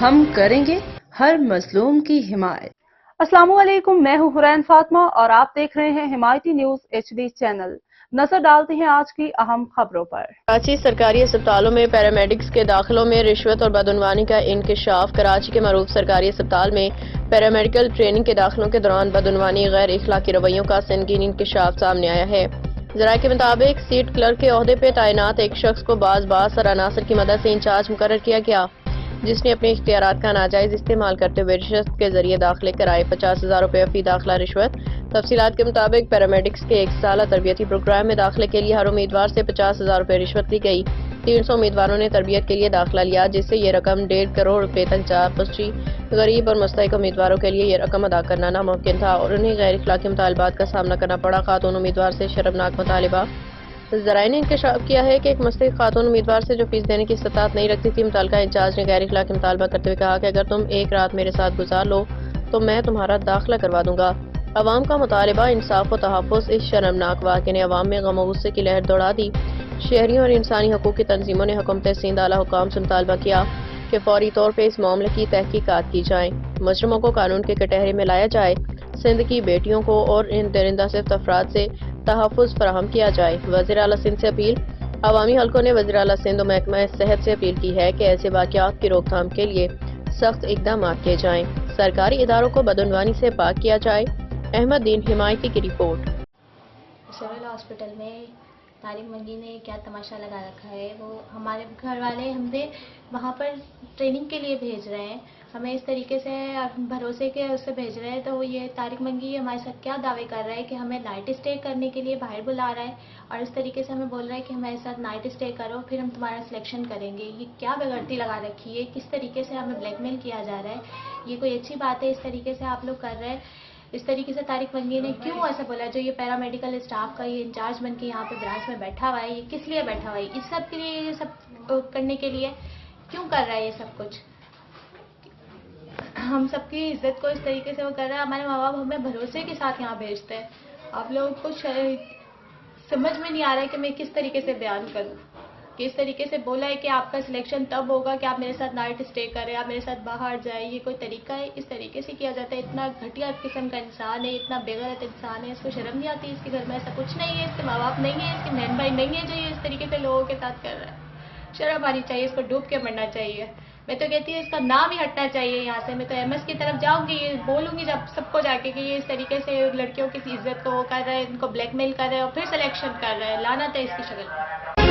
ہم کریں گے ہر مظلوم کی حمایت۔ السلام علیکم، میں ہوں حرین فاطمہ اور آپ دیکھ رہے ہیں حمایتی نیوز HD چینل۔ نظر ڈالتے ہیں آج کی اہم خبروں پر۔ کراچی سرکاری اسپتالوں میں پیرامیڈکس کے داخلوں میں رشوت اور بدعنوانی کا انکشاف۔ کراچی کے معروف سرکاری اسپتال میں پیرامیڈیکل ٹریننگ کے داخلوں کے دوران بدعنوانی غیر اخلاقی رویوں کا سنگین انکشاف سامنے آیا ہے۔ ذرائع کے مطابق سیٹ کلرک کے عہدے پہ تعینات ایک شخص کو بعض اور عناصر کی مدد سے انچارج مقرر کیا گیا، جس نے اپنے اختیارات کا ناجائز استعمال کرتے ہوئے رشوت کے ذریعے داخلے کرائے۔ 50,000 روپے فی داخلہ رشوت۔ تفصیلات کے مطابق پیرامیڈکس کے 1 سالہ تربیتی پروگرام میں داخلے کے لیے ہر امیدوار سے 50,000 روپے رشوت لی گئی۔ 300 امیدواروں نے تربیت کے لیے داخلہ لیا، جس سے یہ رقم 1.5 کروڑ روپے تک جا پہنچی۔ غریب اور مستحق امیدواروں کے لیے یہ رقم ادا کرنا ناممکن تھا اور انہیں غیر اخلاقی مطالبات کا سامنا کرنا پڑا۔ خاتون امیدوار سے شرمناک مطالبہ۔ ذرائع نے انکشاف کیا ہے کہ ایک مستحق خاتون امیدوار سے جو فیس دینے کی استطاعت نہیں رکھتی تھی، متعلقہ انچارج نے غیر اخلاقی مطالبہ کرتے ہوئے کہا کہ اگر تم ایک رات میرے ساتھ گزار لو تو میں تمہارا داخلہ کروا دوں گا۔ عوام کا مطالبہ انصاف و تحفظ۔ اس شرمناک واقعے نے عوام میں غم و غصے کی لہر دوڑا دی۔ شہریوں اور انسانی حقوق کی تنظیموں نے حکومت سندھ اعلیٰ حکام سے مطالبہ کیا کہ فوری طور پہ اس معاملے کی تحقیقات کی جائیں، مجرموں کو قانون کے کٹہرے میں لایا جائے، سندھ کی بیٹیوں کو اور ان درندہ صفت افراد سے تحفظ فراہم کیا جائے۔ وزیر اعلیٰ سندھ سے اپیل۔ عوامی حلقوں نے وزیر اعلیٰ سندھ و محکمہ صحت سے اپیل کی ہے کہ ایسے واقعات کی روک تھام کے لیے سخت اقدامات کیے جائیں، سرکاری اداروں کو بدعنوانی سے پاک کیا جائے۔ احمد دین حمایتی کی رپورٹ۔ سول ہاسپٹل میں طارق منگی نے کیا تماشا لگا رکھا ہے؟ وہ ہمارے گھر والے ہمیں وہاں پر ٹریننگ کے لیے بھیج رہے ہیں، ہمیں اس طریقے سے بھروسے کے اس سے بھیج رہے ہیں، تو یہ طارق منگی ہمارے ساتھ کیا دعوے کر رہا ہے کہ ہمیں نائٹ اسٹے کرنے کے لیے باہر بلا رہا ہے اور اس طریقے سے ہمیں بول رہا ہے کہ ہمارے ساتھ نائٹ اسٹے کرو پھر ہم تمہارا سلیکشن کریں گے۔ یہ کیا بغیرتی لگا رکھی ہے؟ کس طریقے سے ہمیں بلیک میل کیا جا رہا ہے؟ یہ کوئی اچھی بات ہے اس طریقے سے آپ لوگ کر رہے ہیں؟ اس طریقے سے طارق منگی نے کیوں ایسا بولا؟ جو یہ پیرامیڈیکل اسٹاف کا یہ انچارج بن کے یہاں پہ برانچ میں بیٹھا ہوا ہے، یہ کس لیے بیٹھا ہوا ہے؟ اس سب کے لیے، یہ سب کرنے کے لیے کیوں کر رہا ہے یہ سب کچھ؟ ہم سب کی عزت کو اس طریقے سے وہ کر رہا ہے۔ ہمارے ماں باپ ہمیں بھروسے کے ساتھ یہاں بھیجتے ہیں، آپ لوگوں کو سمجھ میں نہیں آ رہا ہے کہ میں کس طریقے سے بیان کروں کہ اس طریقے سے بولا ہے کہ آپ کا سلیکشن تب ہوگا کہ آپ میرے ساتھ نائٹ اسٹے کریں، آپ میرے ساتھ باہر جائیں۔ یہ کوئی طریقہ ہے؟ اس طریقے سے کیا جاتا ہے؟ اتنا گھٹیا قسم کا انسان ہے، اتنا بےغیرت انسان ہے، اس کو شرم نہیں آتی؟ اس کے گھر میں ایسا کچھ نہیں ہے، اس کے ماں باپ نہیں ہے، اس کے بہن بھائی نہیں ہے جو یہ اس طریقے سے لوگوں کے ساتھ کر رہا ہے؟ شرم آنی چاہیے، اس کو ڈوب کے مرنا چاہیے۔ میں تو کہتی ہوں اس کا نام ہی ہٹنا چاہیے یہاں سے۔ میں تو MS کی طرف جاؤں گی، یہ بولوں گی جب سب کو جا کے کہ یہ اس طریقے سے لڑکیوں کی عزت کو وہ کر رہے ہیں، ان کو بلیک میل کر رہے ہیں اور پھر سلیکشن کر رہے ہیں۔ لعنت ہے اس کی شکل۔